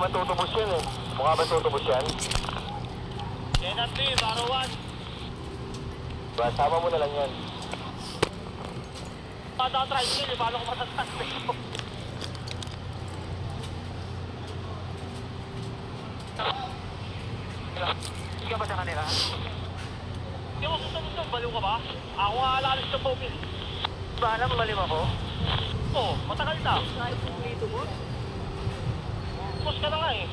naman tutubos yan eh. Mukha ba tutubos yan? Kenneth B, Barawan. Sama mo na lang yan. Tricycle, paano ko matatagpay ko? Hindi ka ba sa kanila? Hindi ako susunod, baliw ka ba? Ako nga alalis sa Pobil. Ba alam, baliw ako? Oo, matagal na. Kahit kung dito mo? Pus ka na nga eh.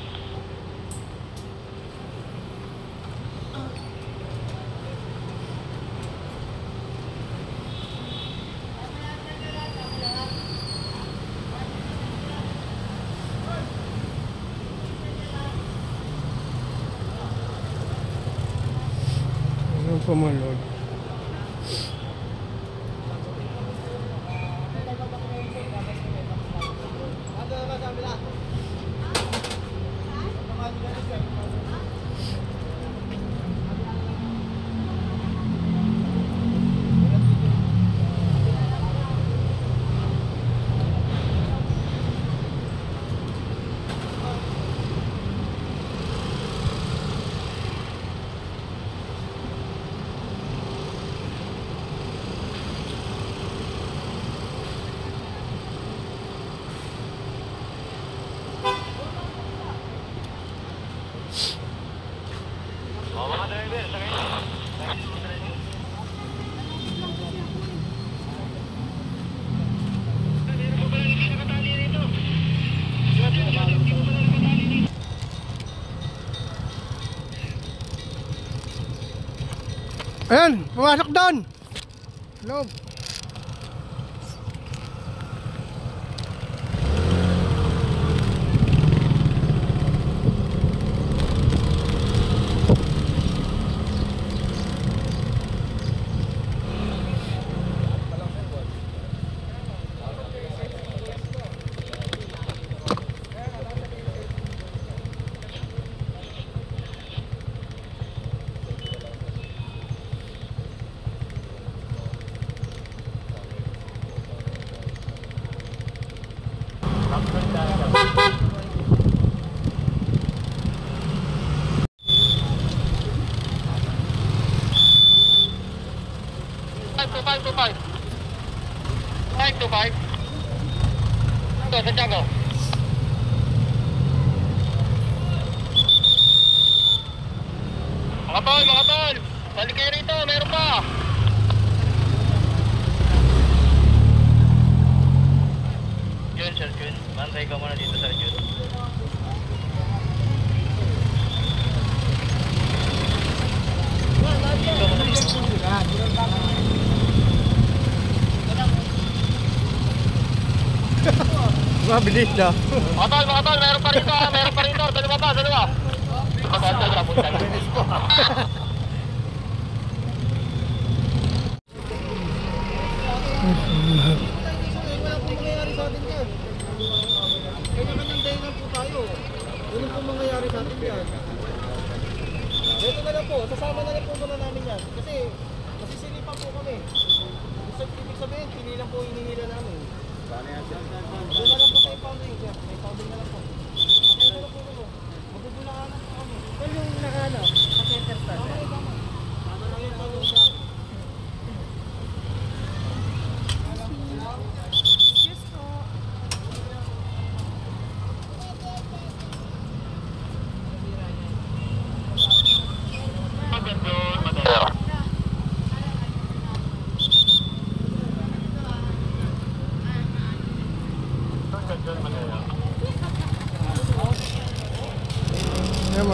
Pumalod. Ayan, pumasok doon. Loob. Santiago. Mga tol, balik kayo rito, meron pa. Yun, Sir Jun, bantay ka muna dito, Sir Jun. Mabilis na. Mga tol, meron pa rito, dalawa pa. Walang po mangyayari sa atin yan. Kanya-kanyang dahilan po tayo. Walang po mangyayari sa atin yan. Ito na lang po, sasama na lang po muna namin yan. Kasi masisilipan po kami. Ibig sabihin, pili lang po hinihila namin. Doon na lang po sa impounding, sir. May impounding na lang po. Pakita na po ito. Magbubulakanan po kami. Kung yung nakano, pa-center stand. Tama lang yun, pag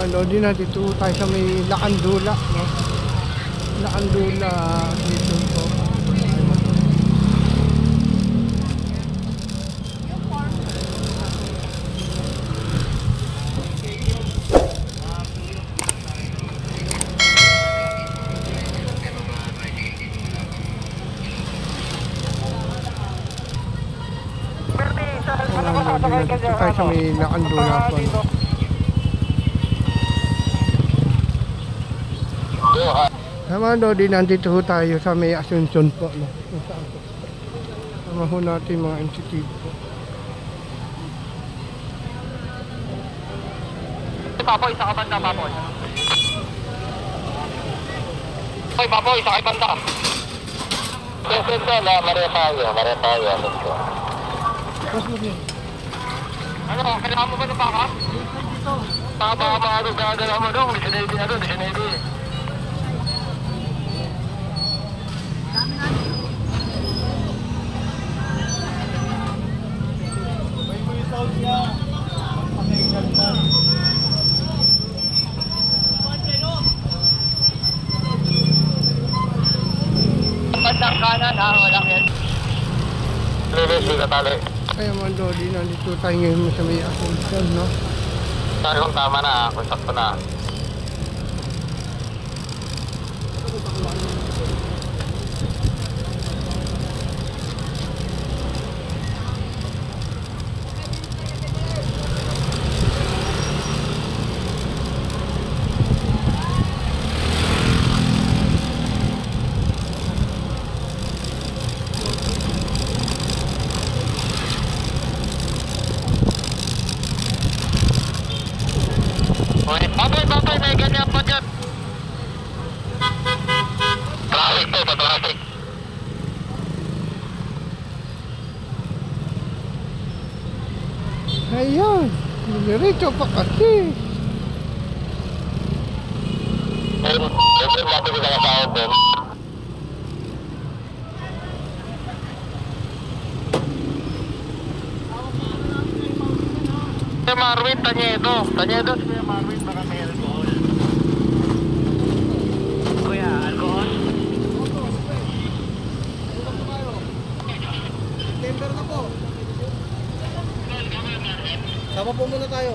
Lodi na dito tayo sa may Lakandula, no? Lakandula dito po. Lodi na dito tayo sa may Lakandula po, no? Naman do, di nandito ho tayo sa may Asuncion po, no? Kung saan po. Sama ho natin mga MCT po. Papoy, sa kabanda, Papoy. Hoy, Papoy, sa kabanda. Yes, na, mare tayo. Let's go. Ano, kailangan mo ba ng backup? Baka gagalaw mo doon, Navy na doon, Navy. Bandang kanan ha, walang yan. Lilies, hindi ka tali. Kaya mga Lodi, nandito tayo ngayon sa may Asunsyon, no? Sorry kung tama na, kung sakto na. Babay, may ganyan pa dyan. Traffic to, traffic. Ayun, diretso pa kasi. Ayun, natin ko na kasahod din. Marvin, Tanyedo si Kuya Marvin, baka may alcohol. Kuya, alcohol? September na po. Sama po muna tayo.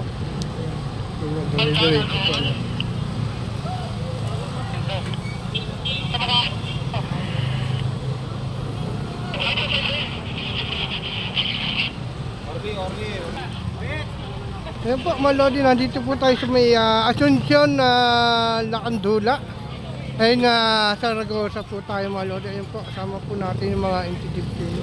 Diretso pa. Orly. Ayun po mga Lodi, nandito po tayo sa may Asunsyon na Lacandula. Ayun nga, Saragosa po tayo mga Lodi. Ayun po, kasama po natin yung mga NTTV team.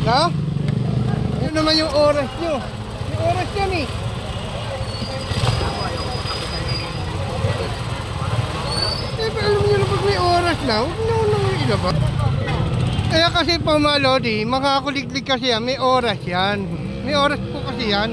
Ha? Yun naman yung oras nyo. Yung oras yan eh. Eh, alam nyo na pag may oras na, huwag na nang ilabas. Kaya kasi po mga Lodi, makakuliglig kasi yan, may oras yan. May oras po kasi yan.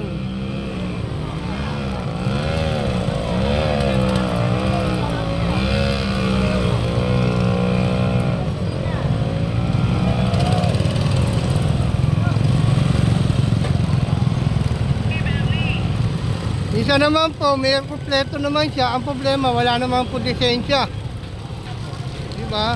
Isa naman po, may kompleto naman siya. Ang problema, wala naman po lisensya. Diba?